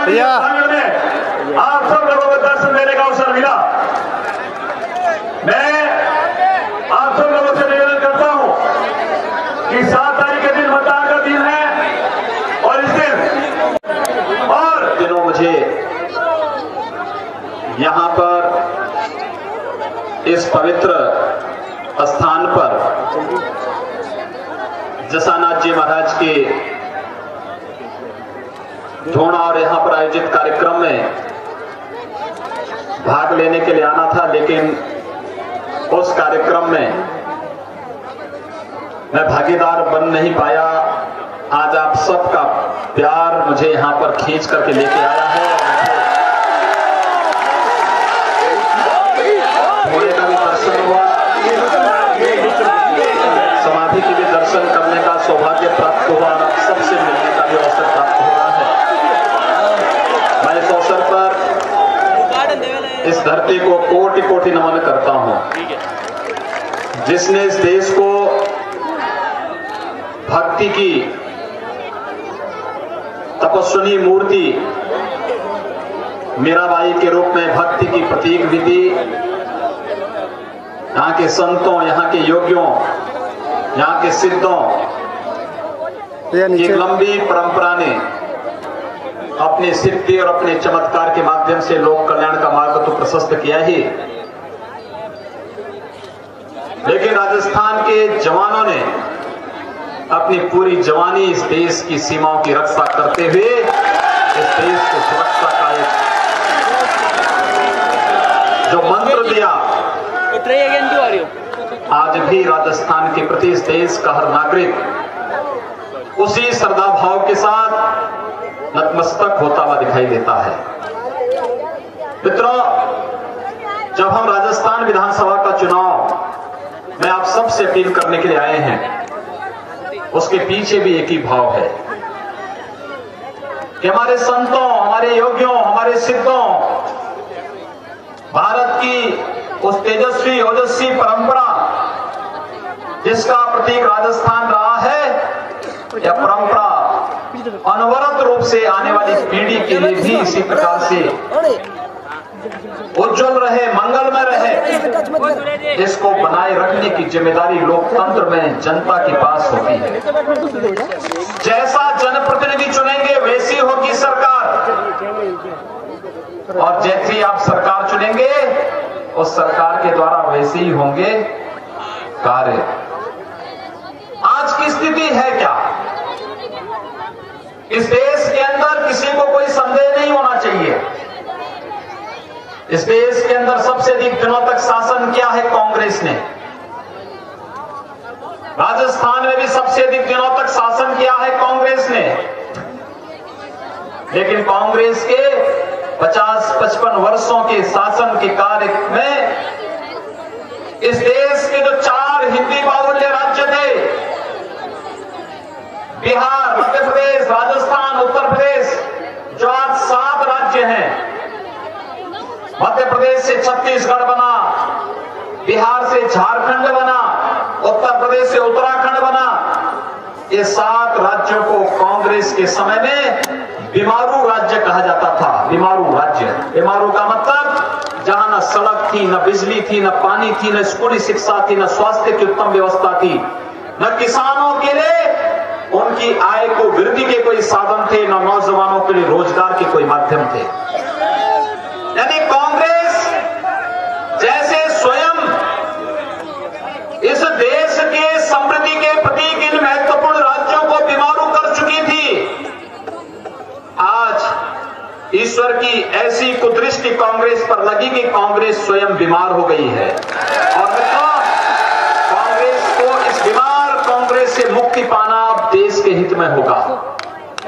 में आप सब लोगों को दर्शन देने का अवसर मिला। मैं आप सब लोगों से निवेदन करता हूं कि 7 तारीख के दिन मतदान का दिन है और इस दिन और दिनों मुझे यहां पर इस पवित्र स्थान पर जसानाथ जी महाराज के ढोणा और यहां पर आयोजित कार्यक्रम में भाग लेने के लिए आना था, लेकिन उस कार्यक्रम में मैं भागीदार बन नहीं पाया। आज आप सबका प्यार मुझे यहां पर खींच करके लेके आया है। घोड़े का भी दर्शन हुआ, समाधि के भी दर्शन करने का सौभाग्य प्राप्त हुआ और आप सबसे मिलने का भी अवसर प्राप्त हो रहा है। मैं इस अवसर पर इस धरती को कोटि कोटि नमन करता हूं, जिसने इस देश को भक्ति की तपस्विनी मूर्ति मीराबाई के रूप में भक्ति की प्रतीक विधि, यहाँ के संतों, यहाँ के योगियों, यहाँ के सिद्धों की लंबी परंपरा ने अपनी सिद्धि और अपने चमत्कार के माध्यम से लोक कल्याण का मार्ग तो प्रशस्त किया ही, लेकिन राजस्थान के जवानों ने अपनी पूरी जवानी इस देश की सीमाओं की रक्षा करते हुए इस देश को सुरक्षा का एक जो मंत्र दिया, आज भी राजस्थान के प्रति इस देश का हर नागरिक उसी श्रद्धा भाव के साथ नतमस्तक होता हुआ दिखाई देता है। मित्रों, जब हम राजस्थान विधानसभा का चुनाव में आप सबसे अपील करने के लिए आए हैं, उसके पीछे भी एक ही भाव है कि हमारे संतों, हमारे योगियों, हमारे सिद्धों, भारत की उस तेजस्वी ओजस्वी परंपरा जिसका प्रतीक राजस्थान रहा है, यह परंपरा अनवरत रूप से आने वाली पीढ़ी के लिए भी इसी प्रकार से उज्जवल रहे, मंगलमय रहे, इसको बनाए रखने की जिम्मेदारी लोकतंत्र में जनता के पास होती है। जैसा जनप्रतिनिधि चुनेंगे वैसी होगी सरकार, और जैसी आप सरकार चुनेंगे उस सरकार के द्वारा वैसे ही होंगे कार्य। आज की स्थिति है क्या? इस देश के अंदर किसी को कोई संदेह नहीं होना चाहिए, इस देश के अंदर सबसे अधिक दिनों तक शासन किया है कांग्रेस ने। राजस्थान में भी सबसे अधिक दिनों तक शासन किया है कांग्रेस ने, लेकिन कांग्रेस के 50-55 वर्षों के शासन के कार्य में इस देश के जो 4 हिंदी बाहुल्य राज्य थे, बिहार, मध्य प्रदेश, राजस्थान, उत्तर प्रदेश, जो आज 7 राज्य हैं, मध्य प्रदेश से छत्तीसगढ़ बना, बिहार से झारखंड बना, उत्तर प्रदेश से उत्तराखंड बना, ये 7 राज्यों को कांग्रेस के समय में बीमारू राज्य कहा जाता था। बीमारू राज्य, बीमारू का मतलब जहां न सड़क थी, न बिजली थी, न पानी थी, न स्कूली शिक्षा थी, न स्वास्थ्य की उत्तम व्यवस्था थी, न किसानों के लिए उनकी आय को वृद्धि के कोई साधन थे, न नौजवानों के लिए रोजगार के कोई माध्यम थे। यानी कांग्रेस जैसे स्वयं इस देश के समृद्धि के प्रतीक इन महत्वपूर्ण राज्यों को बीमारू कर चुकी थी, आज ईश्वर की ऐसी कुदृष्टि कांग्रेस पर लगी कि कांग्रेस स्वयं बीमार हो गई है। और कांग्रेस को इस बीमार कांग्रेस से मुक्ति पाना अब देश के हित में होगा।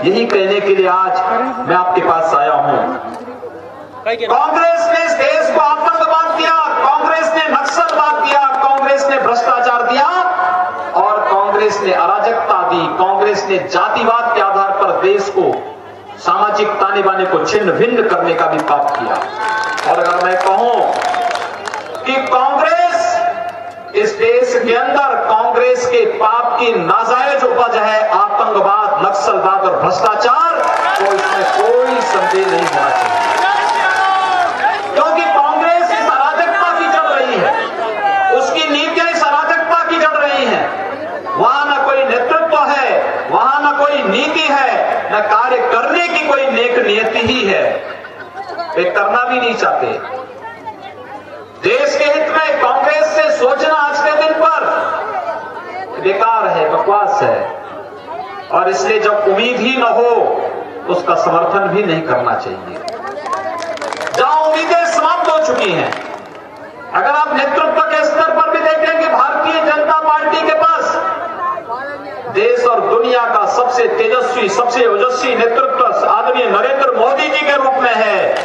यही कहने के लिए आज मैं आपके पास आया हूं। कांग्रेस ने इस देश को आतंकवाद दिया, कांग्रेस ने नक्सलवाद दिया, कांग्रेस ने भ्रष्टाचार दिया और कांग्रेस ने अराजकता दी, कांग्रेस ने जातिवाद के आधार पर देश को सामाजिक ताने बाने को छिन्न भिन्न करने का भी पाप किया। और अगर मैं कहूं कि कांग्रेस इस देश के अंदर के पाप की नाजायज उपज है आतंकवाद, नक्सलवाद और भ्रष्टाचार। आपको इसमें कोई संदेह नहीं होना चाहिए, क्योंकि कांग्रेस इस अराजकता की जड़ रही है, उसकी नीतियां इस अराजकता की जड़ रही हैं। वहां न कोई नेतृत्व है, वहां न कोई नीति है, न कार्य करने की कोई नेक नियति ही है, वे करना भी नहीं चाहते। देश के हित में कांग्रेस से सोचना आज के दिन पर बेकार है, बकवास है, और इसलिए जब उम्मीद ही न हो तो उसका समर्थन भी नहीं करना चाहिए। जहां उम्मीदें समाप्त हो चुकी हैं, अगर आप नेतृत्व के स्तर पर भी देखेंगे, भारतीय जनता पार्टी के पास देश और दुनिया का सबसे तेजस्वी, सबसे ओजस्वी नेतृत्व आदरणीय नरेंद्र मोदी जी के रूप में है,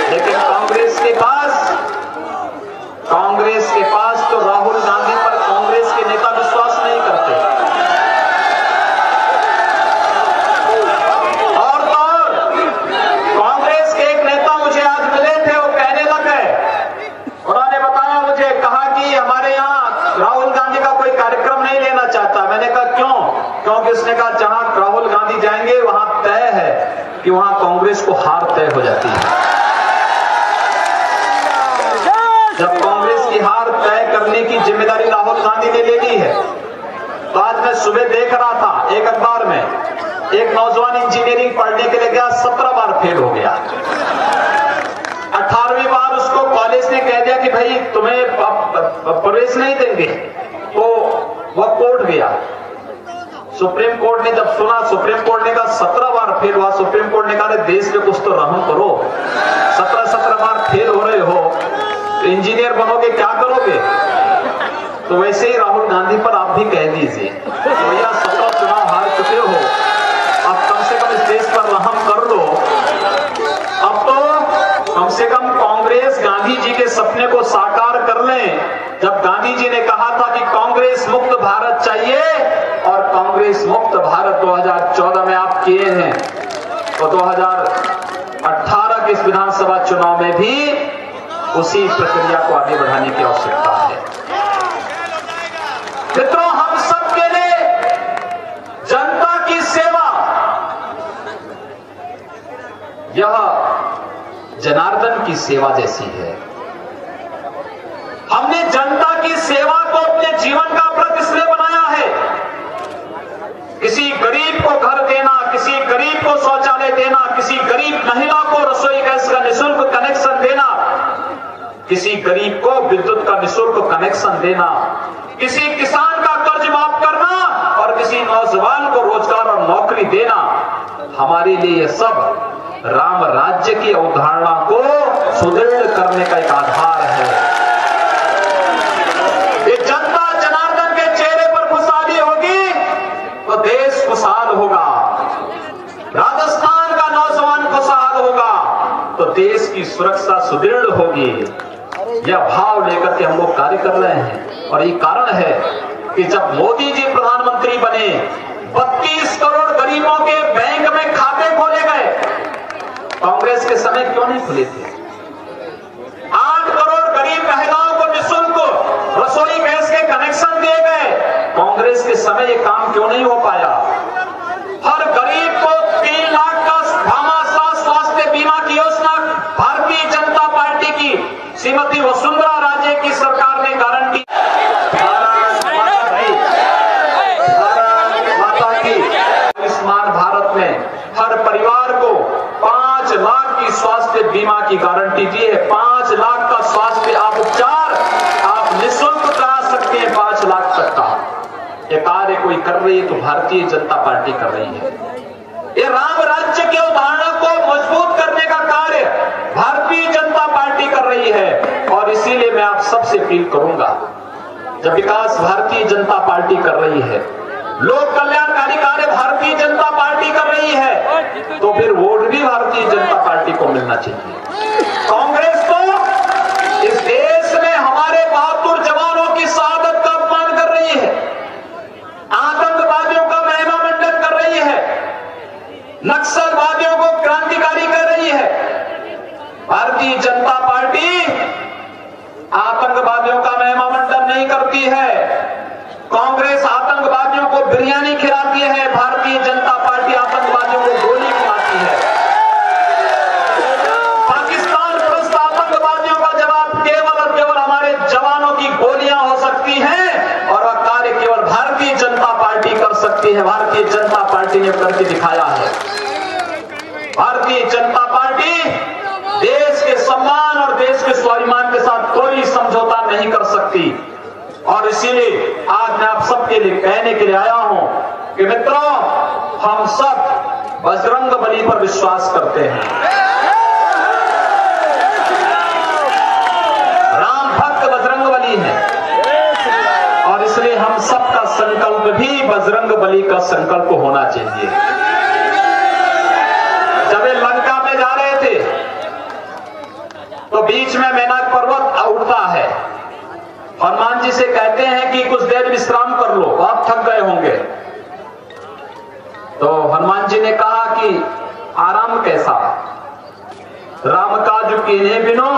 लेकिन कांग्रेस के पास तो राहुल गांधी पर कांग्रेस के नेता विश्वास नहीं करते। और तो और कांग्रेस के एक नेता मुझे आज मिले थे, वो कहने लगे, उन्होंने बताया मुझे, कहा कि हमारे यहाँ राहुल गांधी का कोई कार्यक्रम नहीं लेना चाहता। मैंने कहा क्यों? क्योंकि उसने कहा जहां राहुल गांधी जाएंगे वहां तय है कि वहां कांग्रेस को हार तय हो जाती है। जब कांग्रेस की हार तय करने की जिम्मेदारी राहुल गांधी ने ले ली है, तो आज मैं सुबह देख रहा था एक अखबार में, एक नौजवान इंजीनियरिंग पढ़ने के लिए गया, 17 बार फेल हो गया। 18वीं बार उसको कॉलेज ने कह दिया कि भाई तुम्हें प्रवेश नहीं देंगे, तो वह कोर्ट गया। सुप्रीम कोर्ट ने जब सुना, सुप्रीम कोर्ट ने कहा 17 बार फेल हुआ, सुप्रीम कोर्ट ने कहा देश पे कुछ तो रहम करो, 17 बार फेल हो रहे हो, इंजीनियर बनोगे, क्या करोगे? तो वैसे ही राहुल गांधी पर आप भी कह दीजिए, भैया 17 चुनाव हार चुके हो, अब कम से कम इस देश पर रहम कर लो। अब तो कम से कम कांग्रेस गांधी जी के सपने को साकार कर लें। जब गांधी जी ने कहा था कि कांग्रेस मुक्त भारत चाहिए, और कांग्रेस मुक्त भारत 2014 में आप किए हैं, तो 2018 के इस विधानसभा चुनाव में भी उसी प्रक्रिया को आगे बढ़ाने की आवश्यकता है। मित्रों, हम सबके लिए जनता की सेवा यह जनार्दन की सेवा जैसी है। हमने जनता की सेवा को अपने जीवन का व्रत इसलिए बनाया है, किसी गरीब को घर देना, किसी गरीब को शौचालय देना, किसी गरीब महिला को रसोई गैस का निःशुल्क कनेक्शन देना, किसी गरीब को विद्युत का निःशुल्क कनेक्शन देना, किसी किसान का कर्ज माफ करना, और किसी नौजवान को रोजगार और नौकरी देना। हमारे लिए यह सब राम राज्य की अवधारणा को सुदृढ़ करने का एक आधार है। ये जनता जनार्दन के चेहरे पर खुशहाली होगी तो देश खुशहाल होगा, राजस्थान का नौजवान खुशहाल होगा तो देश की सुरक्षा सुदृढ़ होगी। यह भाव लेकर के हम लोग कार्य कर रहे हैं, और ये कारण है कि जब मोदी जी प्रधानमंत्री बने, 32 करोड़ गरीबों के बैंक में खाते खोले गए। कांग्रेस के समय क्यों नहीं खुले थे? 8 करोड़ गरीब महिलाओं को निःशुल्क रसोई गैस के कनेक्शन दिए गए। कांग्रेस के समय ये काम क्यों नहीं हो पाया? हर गरीब को 3 लाख का भामाशाह स्वास्थ्य बीमा की योजना भारतीय जनता पार्टी की श्रीमती वसुंधरा राजे की सरकार ने गारंटी। आयुष्मान भारत में हर परिवार को 5 लाख की स्वास्थ्य बीमा की गारंटी दी है। 5 लाख का स्वास्थ्य उपचार आप निःशुल्क करा सकते हैं, 5 लाख तक का। ये कार्य कोई कर रही है तो भारतीय जनता पार्टी कर रही है। ये राम राज्य की अवधारणा को मजबूत करने का कार्य भारतीय जनता पार्टी कर रही है, और इसीलिए मैं आप सबसे अपील करूंगा, जब विकास भारतीय जनता पार्टी कर रही है, लोक कल्याणकारी कार्य भारतीय जनता पार्टी कर रही है, तो फिर वोट भी भारतीय जनता पार्टी को मिलना चाहिए। कांग्रेस तो इस देश में हमारे बहादुर जवानों की शहादत का अपमान कर रही है, आतंकवादियों का महिमा मंडन कर रही है, नक्सलवादियों को क्रांतिकारी कर रही है। भारतीय जनता पार्टी आतंकवादियों का महिमा मंडन नहीं करती है। कांग्रेस आतंकवादियों को बिरयानी खिलाती है, करती है, भारतीय जनता पार्टी ने करके दिखाया है। भारतीय जनता पार्टी देश के सम्मान और देश के स्वाभिमान के साथ कोई समझौता नहीं कर सकती। और इसीलिए आज मैं आप सबके लिए कहने के लिए आया हूं कि मित्रों, हम सब बजरंग बली पर विश्वास करते हैं। राम भक्त बजरंग बली है और इसलिए हम सबका संकल्प भी बजरंग बली का संकल्प होना चाहिए। जब वे लंका में जा रहे थे तो बीच में मेनाक पर्वत उठता है। हनुमान जी से कहते हैं कि कुछ देर विश्राम कर लो, आप थक गए होंगे। तो हनुमान जी ने कहा कि आराम कैसा, राम काज कीन्हे बिनो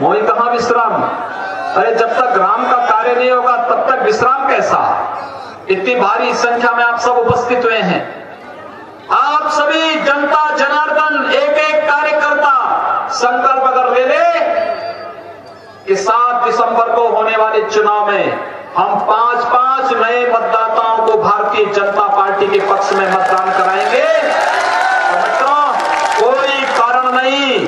मोहि कहां विश्राम। अरे जब तक राम का कार्य नहीं होगा तब तक विश्राम कैसा। इतनी भारी संख्या में आप सब उपस्थित हुए हैं। आप सभी जनता जनार्दन एक एक कार्यकर्ता संकल्प अगर ले ले कि 7 दिसंबर को होने वाले चुनाव में हम 5-5 नए मतदाताओं को भारतीय जनता पार्टी के पक्ष में मतदान कराएंगे, तो मित्रों कोई कारण नहीं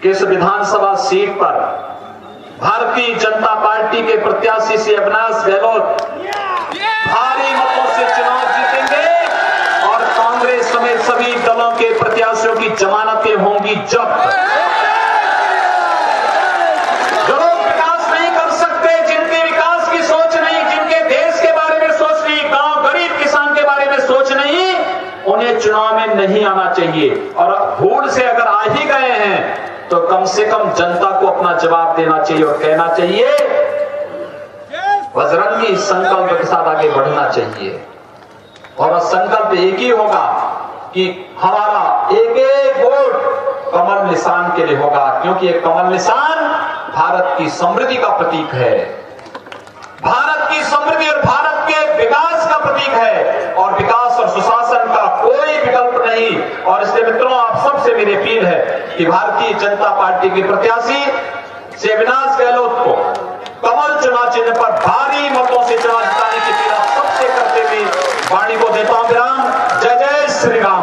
कि इस विधानसभा सीट पर भारतीय जनता पार्टी के प्रत्याशी से अविनाश गहलोत भारी मतों से चुनाव जीतेंगे और कांग्रेस समेत सभी दलों के प्रत्याशियों की जमानतें होंगी जब्त। जो लोग विकास नहीं कर सकते, जिनके विकास की सोच नहीं, जिनके देश के बारे में सोच नहीं, गांव गरीब किसान के बारे में सोच नहीं, उन्हें चुनाव में नहीं आना चाहिए। और भूल से अगर आ ही गए हैं तो कम से कम जनता को अपना जवाब देना चाहिए और कहना चाहिए, बजरंगी संकल्प के साथ आगे बढ़ना चाहिए। और संकल्प एक ही होगा कि हमारा एक एक वोट कमल निशान के लिए होगा, क्योंकि ये कमल निशान भारत की समृद्धि का प्रतीक है, भारत की समृद्धि और भारत के विकास का प्रतीक है। और विकास और सुशासन का कोई विकल्प नहीं। और इसलिए मित्रों, आप सबसे मेरी अपील है कि भारतीय जनता पार्टी के प्रत्याशी से अविनाश गहलोत को कमल चुनाव चिन्ह पर भारी मतों से चुनाव जिताने की अपील आप सबसे करते हुए वाणी को देता हूं विराम। जय जय श्री राम।